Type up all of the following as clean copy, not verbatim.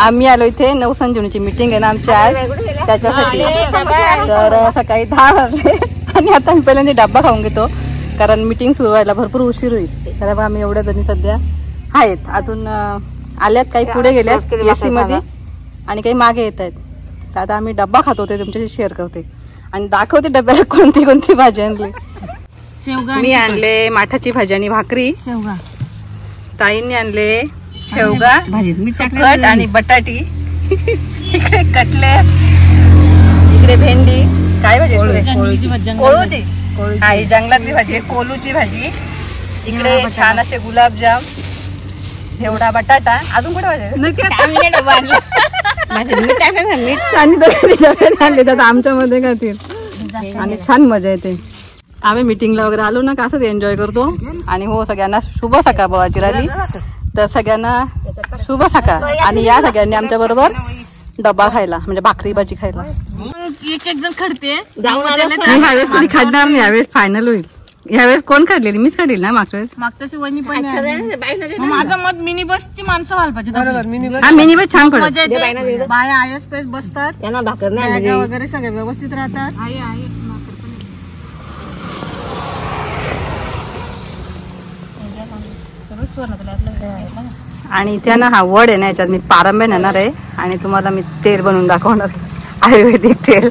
आम्ही आलो इथे नवसंजीवनीची मीटिंग आहे ना आमची आज त्याच्यासाठी। तर सकाळी 10 वाजले आणि आता आम्ही पहिल्यांदा डब्बा खाऊन घेतो कारण मीटिंग सुरू व्हायला भरपूर उशीर होईल। तर आम्ही एवढ्या जणी सध्या आहेत, अजून आल्यात, काही पुढे गेल्यात एसी मध्ये आणि काही मागे येत आहेत। तर आता आम्ही डब्बा खातो ते तुमच्याशी शेअर करते आणि दाखवते डब्याला कोणती कोणती भाजी आणली। मी आणले माठाची भाजी आणि भाकरी, शेवगा ताईंनी आणले शेवगा तिखट आणि बटाटी, इकडे कटले, इकडे भेंडी, काय भाजी कोळूची, ही जंगलातली भाजी कोलूची भाजी, इकडे छान असे गुलाबजाम, एवढा बटाटा, अजून कुठे भाजी आमच्यामध्ये खातील आणि छान मजा येते। आम्ही मीटिंगला वगैरे आलो ना का असंच एन्जॉय करतो। आणि हो सगळ्यांना शुभ सकाळ बोलायची राहिली, तर सगळ्यांना शुभ सकाळ। आणि या सगळ्यांनी आमच्या बरोबर डब्बा खायला म्हणजे भाकरी भाजी खायला। एक एक जण खडते ह्यावेळेस कोणी खाणार नाही, यावेळेस फायनल होईल। यावेळेस कोण काढलेली? मीच काढली ना मागच्या वेळेस। मागच्या शिवानी पण माझं मत मिनी बसची माणसं व्हायला पाहिजे। बरोबर, मिनी बस छान पडत, बाया आयस पेस बसतात, त्यांना भाकर नाही वगैरे सगळे व्यवस्थित राहतात। आणि इथे ना हा वड आहे ना, याच्यात मी पारंब्या नेणार आहे आणि तुम्हाला मी तेल बनवून दाखवणार, आयुर्वेदिक तेल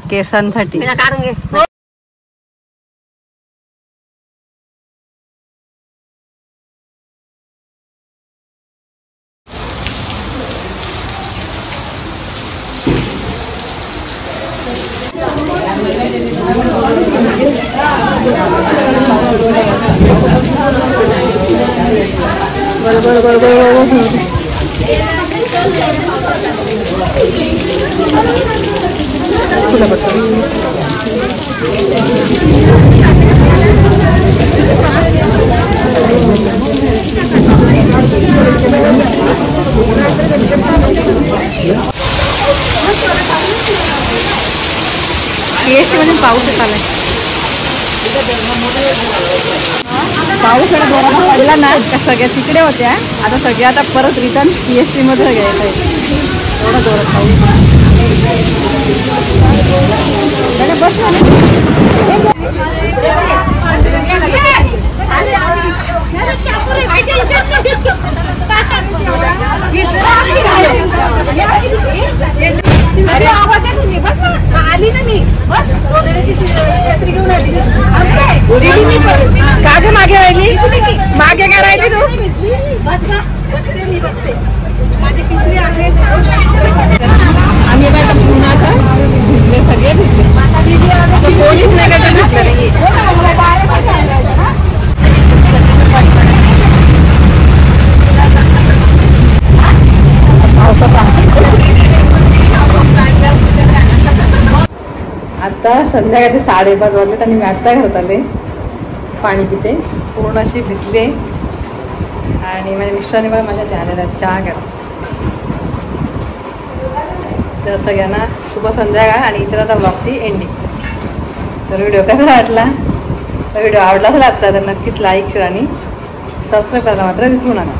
केसांसाठी। पाऊस आलाय, पाऊस पडला ना, सगळ्या तिकडे होत्या, आता सगळ्या आता परत रिटर्न PST मध्ये घ्यायचं आहे। एवढा जोरात पाऊस आली ना मी, बस छत्री घेऊन आली का ग? मागे राहिली, मागे काय राहिली तू? बस का, बसते मी, बसते, माझी पिशवी आहे। आम्ही आता पुण्यात भिजले, सगळे भिजले, कोणीच नाही काय भिजलं नाही। आता संध्याकाळचे 5:30 वाजलेत आणि मी आत्ता घरात आले, पाणी पिते, पूर्ण अशी भिजले आणि माझ्या मिस्टरांनी मला माझ्या ध्यानाला चहा करा। तर सगळ्यांना शुभ संध्याकाळ आणि इतर आता ब्लॉगची एंडिंग। तर व्हिडिओ कसा वाटला? तर व्हिडिओ आवडला असेल आत्ता तर नक्कीच लाईक करा आणि सबस्क्राईब करायला मात्र विसरू नका।